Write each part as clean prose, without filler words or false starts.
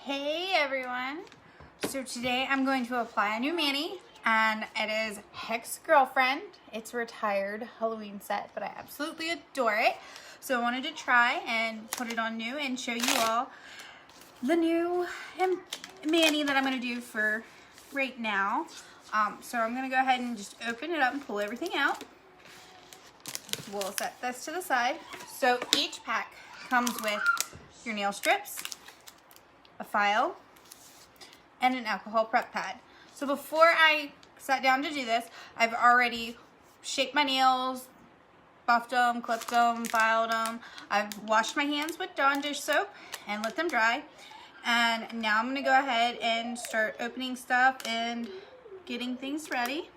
Hey everyone! So today I'm going to apply a new mani, and it is Hex Girlfriend. It's a retired Halloween set, but I absolutely adore it. So I wanted to try and put it on new and show you all the new mani that I'm going to do for right now. So I'm going to go ahead and just open it up and pull everything out. We'll set this to the side. So each pack comes with your nail strips, a file, and an alcohol prep pad. So before I sat down to do this, I've already shaped my nails, buffed them, clipped them, filed them. I've washed my hands with Dawn dish soap and let them dry. And now I'm gonna go ahead and start opening stuff and getting things ready.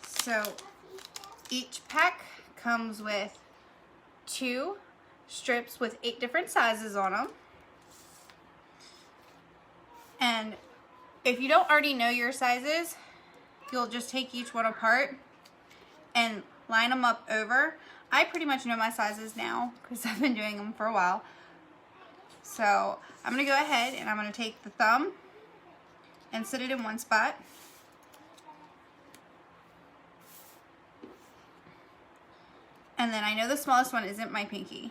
So each pack comes with 2 strips with 8 different sizes on them. And if you don't already know your sizes, you'll just take each one apart and line them up over. I pretty much know my sizes now because I've been doing them for a while. So I'm going to go ahead and I'm going to take the thumb and sit it in one spot. And then I know the smallest one isn't my pinky.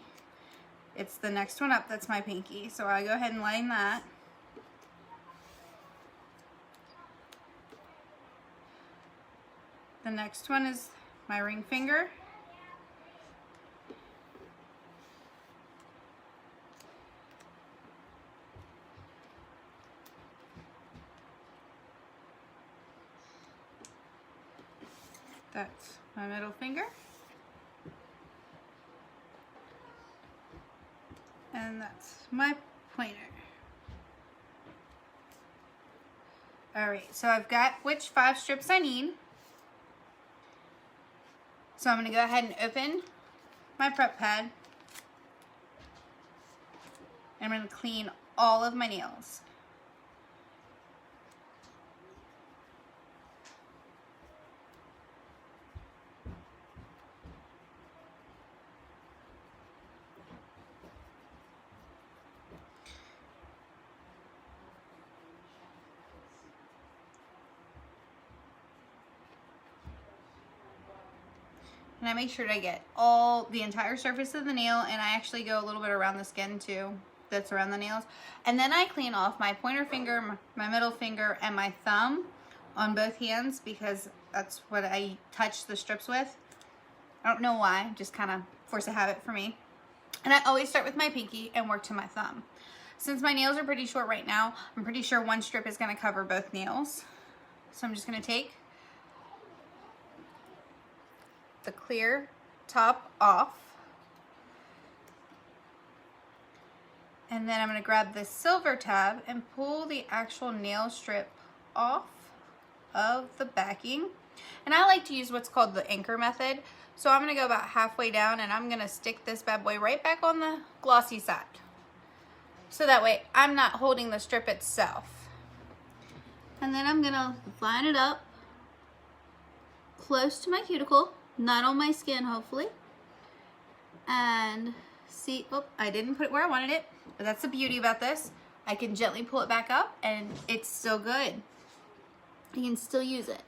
It's the next one up that's my pinky. So I go ahead and line that. The next one is my ring finger. That's my middle finger. And that's my pointer. Alright, so I've got which 5 strips I need. So I'm going to go ahead and open my prep pad. I'm going to clean all of my nails. And I make sure to get the entire surface of the nail, and I actually go a little bit around the skin too, that's around the nails. And then I clean off my pointer finger, my middle finger, and my thumb on both hands because that's what I touch the strips with. I don't know why, just kind of force a habit for me. And I always start with my pinky and work to my thumb. Since my nails are pretty short right now, I'm pretty sure one strip is going to cover both nails. So I'm just going to take the clear top off, and then I'm going to grab this silver tab and pull the actual nail strip off of the backing. And I like to use what's called the anchor method. So I'm going to go about halfway down and I'm going to stick this bad boy right back on the glossy side. So that way I'm not holding the strip itself. And then I'm going to line it up close to my cuticle. Not on my skin, hopefully. And see, oh, I didn't put it where I wanted it, but that's the beauty about this. I can gently pull it back up and it's still good. You can still use it.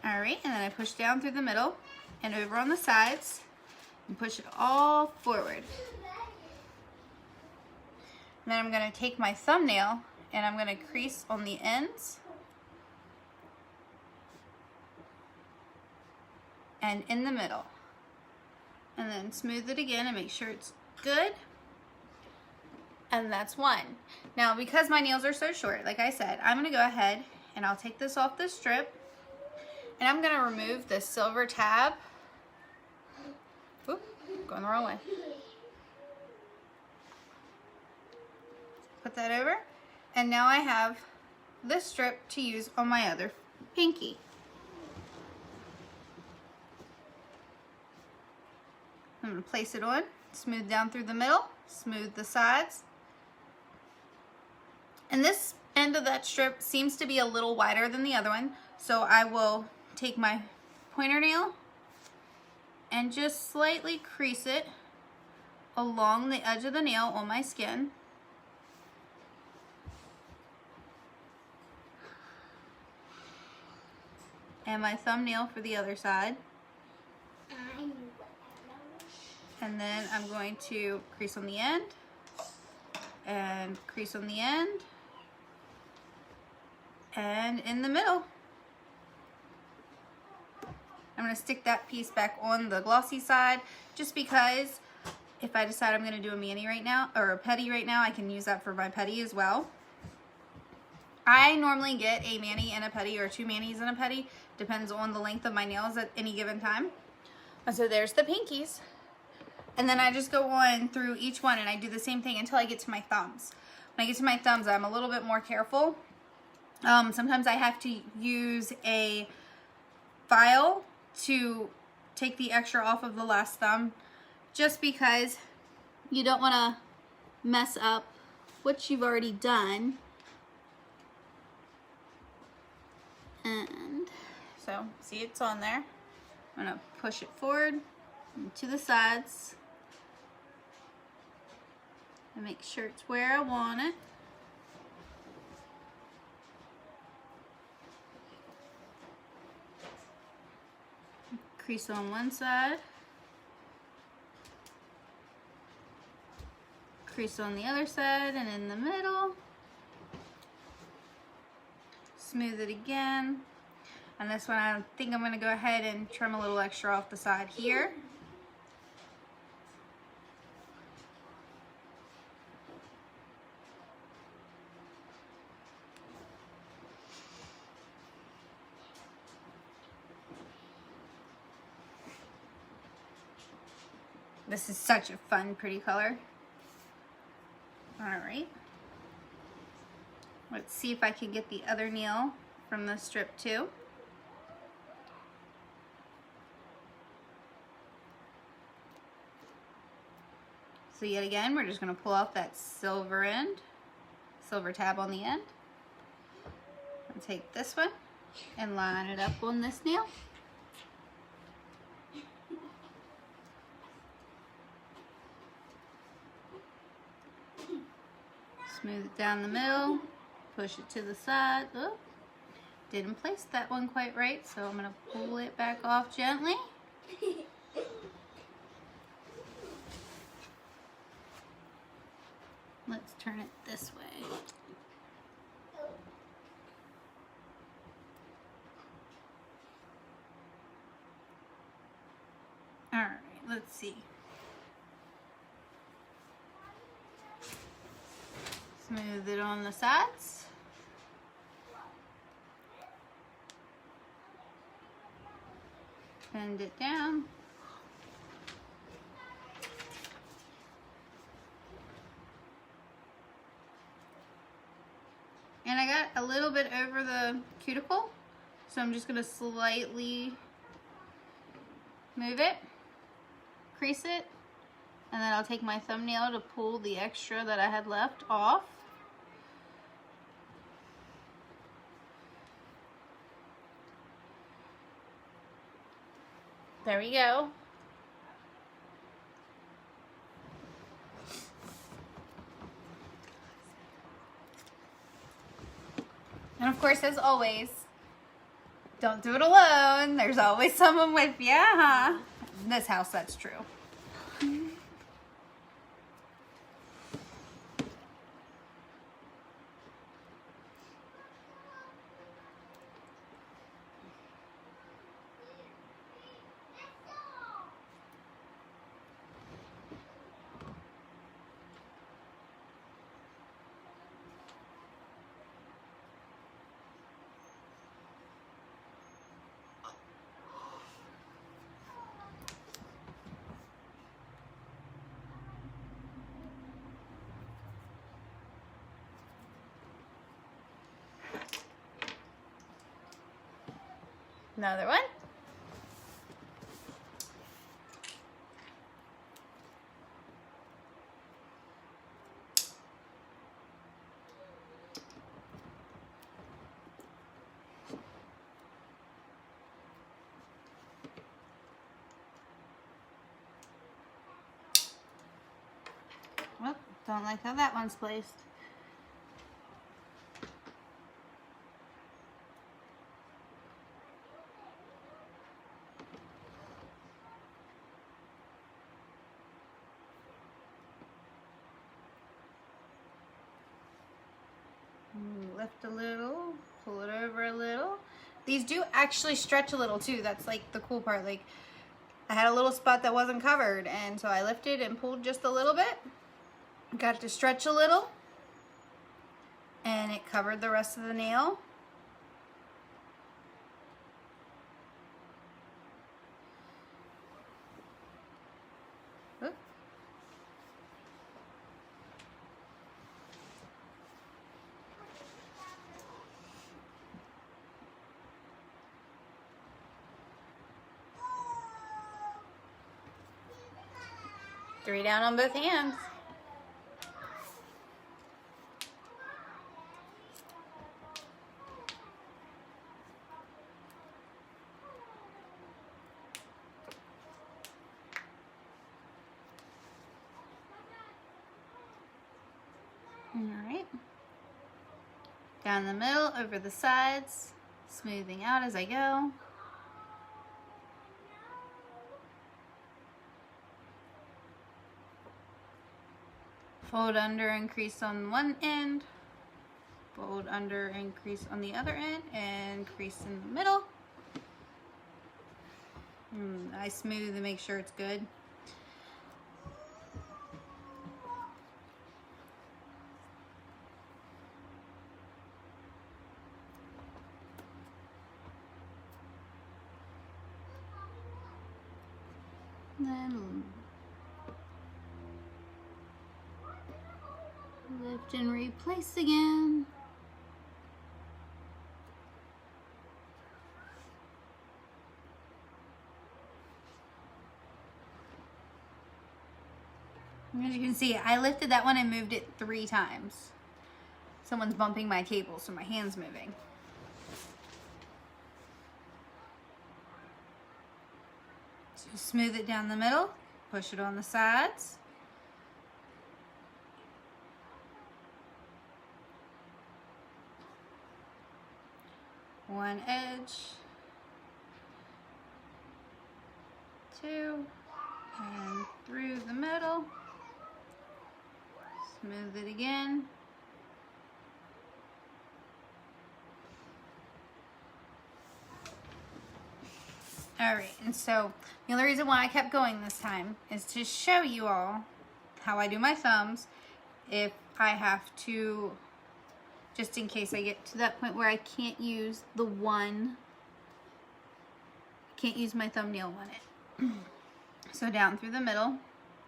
All right, and then I push down through the middle and over on the sides and push it all forward. And then I'm gonna take my thumbnail and I'm going to crease on the ends and in the middle. And then smooth it again and make sure it's good. And that's one. Now, because my nails are so short, like I said, I'm going to go ahead and I'll take this off the strip. And I'm going to remove the silver tab. Oop, going the wrong way. Put that over. And now I have this strip to use on my other pinky. I'm going to place it on, smooth down through the middle, smooth the sides. And this end of that strip seems to be a little wider than the other one, so I will take my pointer nail and just slightly crease it along the edge of the nail on my skin. And my thumbnail for the other side. And then I'm going to crease on the end and crease on the end and in the middle. I'm going to stick that piece back on the glossy side just because if I decide I'm going to do a mani right now, or a pedi right now, I can use that for my pedi as well. I normally get a mani and a pedi, or 2 manis and a pedi, depends on the length of my nails at any given time. And so there's the pinkies. And then I just go on through each one and I do the same thing until I get to my thumbs. When I get to my thumbs, I'm a little bit more careful. Sometimes I have to use a file to take the extra off of the last thumb, just because you don't want to mess up what you've already done. And so, see, it's on there. I'm going to push it forward and to the sides and make sure it's where I want it. Crease on one side, crease on the other side, and in the middle. Smooth it again. And this one, I think I'm going to go ahead and trim a little extra off the side here. This is such a fun, pretty color. All right. Let's see if I can get the other nail from the strip too. So yet again, we're just going to pull off that silver end, silver tab on the end. And take this one and line it up on this nail. Smooth it down the middle, push it to the side. Oh, didn't place that one quite right, so I'm going to pull it back off gently. Let's turn it this way. All right, let's see. Smooth it on the sides. Bend it down. And I got a little bit over the cuticle, so I'm just going to slightly move it, crease it, and then I'll take my thumbnail to pull the extra that I had left off. There we go. And of course, as always, don't do it alone. There's always someone with you, huh? In this house, that's true. Another one. Don't like how that one's placed. Lift a little, pull it over a little. These do actually stretch a little too. That's like the cool part. Like I had a little spot that wasn't covered, and so I lifted and pulled just a little bit. Got to stretch a little, and it covered the rest of the nail. Oop. 3 down on both hands. All right. Down the middle, over the sides, smoothing out as I go. Fold under, increase on one end, fold under, increase on the other end, and crease in the middle. I smooth to make sure it's good. Then lift and replace again. As you can see, I lifted that one and moved it 3 times. Someone's bumping my table, so my hand's moving. So smooth it down the middle, push it on the sides. One edge, 2, and through the middle. Smooth it again. Alright, and so the only reason why I kept going this time is to show you all how I do my thumbs if I have to, just in case I get to that point where I can't use can't use my thumbnail on it. So down through the middle,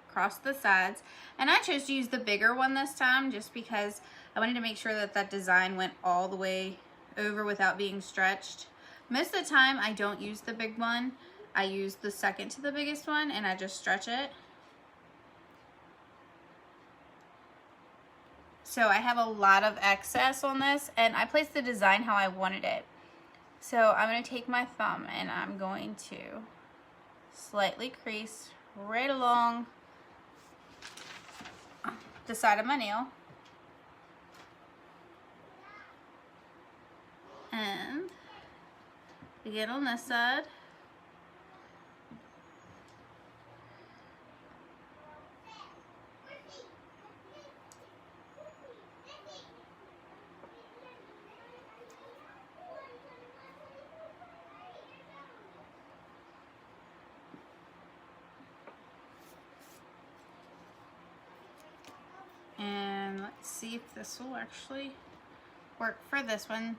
across the sides, and I chose to use the bigger one this time just because I wanted to make sure that that design went all the way over without being stretched. Most of the time I don't use the big one. I use the second to the biggest one and I just stretch it. So I have a lot of excess on this and I placed the design how I wanted it. So I'm going to take my thumb and I'm going to slightly crease right along the side of my nail. And again on this side. And let's see if this will actually work for this one.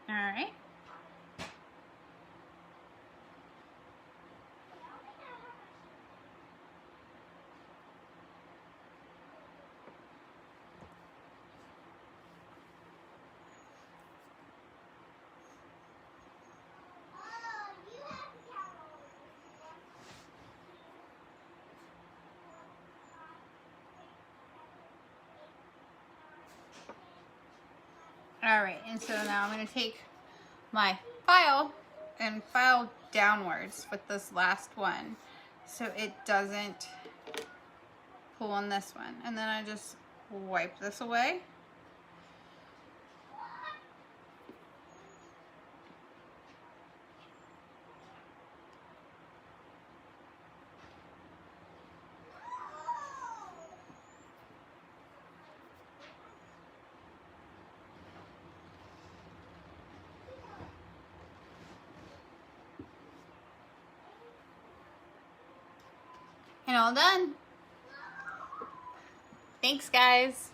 All right. All right, and so now I'm going to take my file and file downwards with this last one so it doesn't pull on this one. And then I just wipe this away. And all done. Thanks, guys.